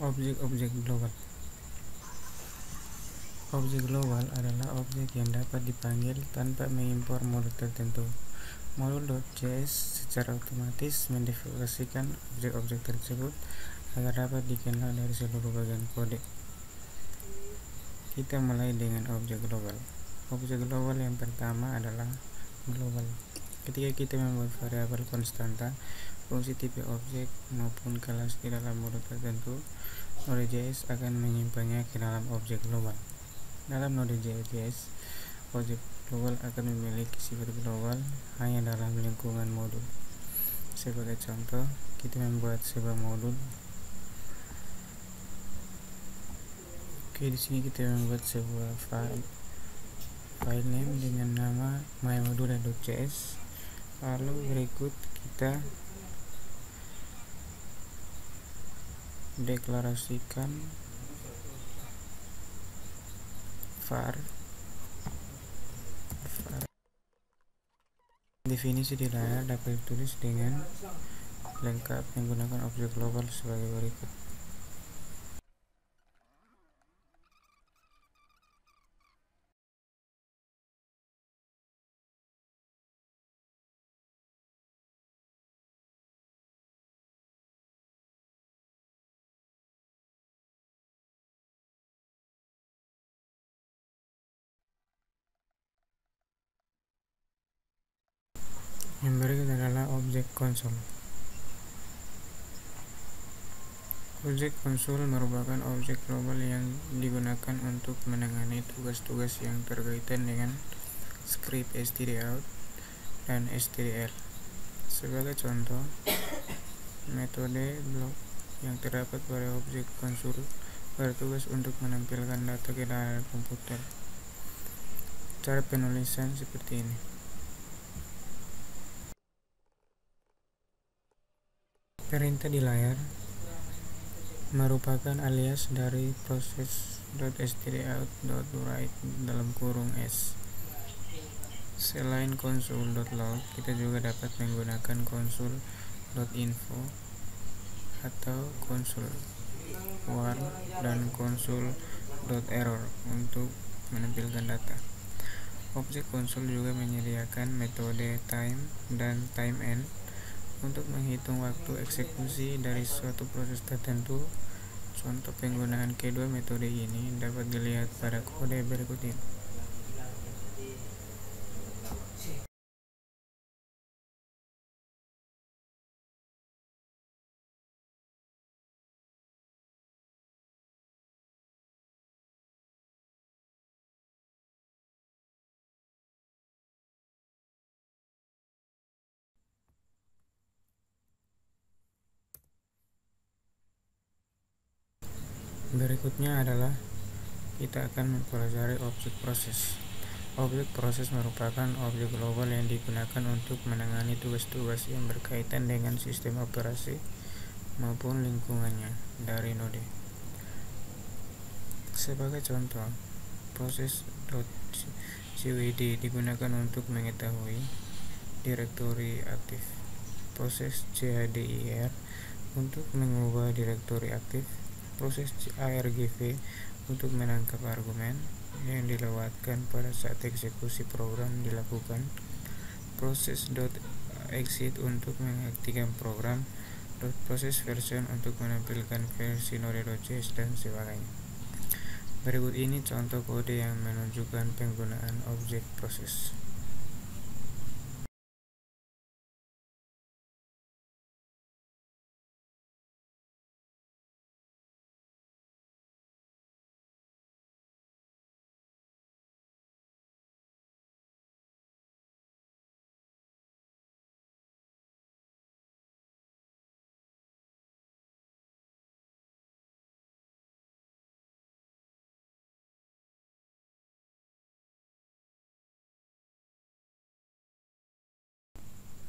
Objek-objek global. Objek global adalah objek yang dapat dipanggil tanpa mengimpor modul tertentu. Modul.js secara otomatis mendefiniasikan objek-objek tersebut agar dapat dikenal dari seluruh bagian kode. Kita mulai dengan objek global. Objek global yang pertama adalah global. Ketika kita membuat variabel konstanta, fungsi tipe objek maupun kelas di dalam modul tertentu, Node.js akan menyimpannya ke dalam objek global. Dalam Node.js, objek global akan memiliki sifat global hanya dalam lingkungan modul. Sebagai contoh, kita membuat sebuah modul. Oke, di sini kita membuat sebuah file name dengan nama mymodule.js. Lalu berikut kita deklarasikan var definisi di layar dapat ditulis dengan lengkap menggunakan objek global sebagai berikut. Yang berikut adalah objek konsol. Objek konsol merupakan objek global yang digunakan untuk menangani tugas-tugas yang berkaitan dengan script stdout dan stdl. Sebagai contoh, metode blok yang terdapat pada objek konsol bertugas untuk menampilkan data ke layar komputer. Cara penulisan seperti ini. Perintah di layar merupakan alias dari proses.stdout.write (s). Selain konsol.log, kita juga dapat menggunakan konsol.info atau konsol.warn dan konsol.error untuk menampilkan data. Objek konsol juga menyediakan metode time dan timeend untuk menghitung waktu eksekusi dari suatu proses tertentu. Contoh penggunaan kedua metode ini dapat dilihat pada kode berikut ini. Berikutnya adalah kita akan mempelajari objek proses. Objek proses merupakan objek global yang digunakan untuk menangani tugas-tugas yang berkaitan dengan sistem operasi maupun lingkungannya dari Node. Sebagai contoh, proses.cwd digunakan untuk mengetahui direktori aktif, proses chdir untuk mengubah direktori aktif, proses argv untuk menangkap argumen yang dilewatkan pada saat eksekusi program dilakukan, proses .exit untuk menghentikan program, proses version untuk menampilkan versi Node.js dan sebagainya. Berikut ini contoh kode yang menunjukkan penggunaan objek proses.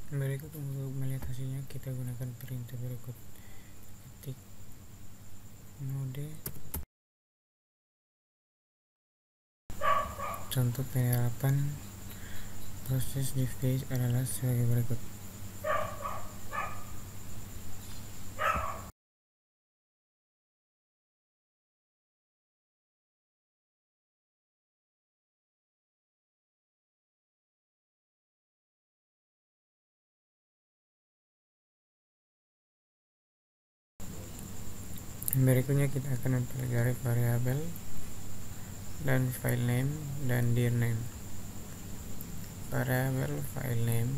Berikut untuk melihat kita gunakan perintah berikut. Ketik node. Contoh penerapan proses di face adalah sebagai berikut. Berikutnya kita akan mempelajari variabel dan file name dan dir name. Variabel file name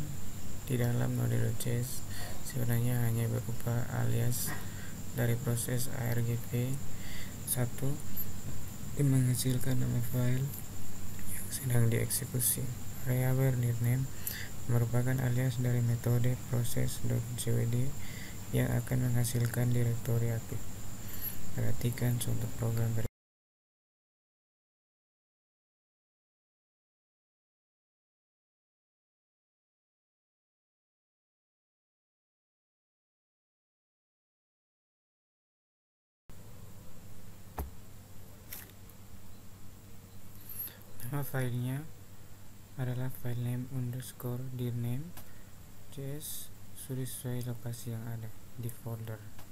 di dalam Node.js sebenarnya hanya berupa alias dari proses argv1 yang menghasilkan nama file yang sedang dieksekusi. Variabel dir name merupakan alias dari metode proses.cwd yang akan menghasilkan direktori aktif. Perhatikan contoh program berikut. Nama filenya adalah filename underscore dirname.js sesuai lokasi yang ada di folder.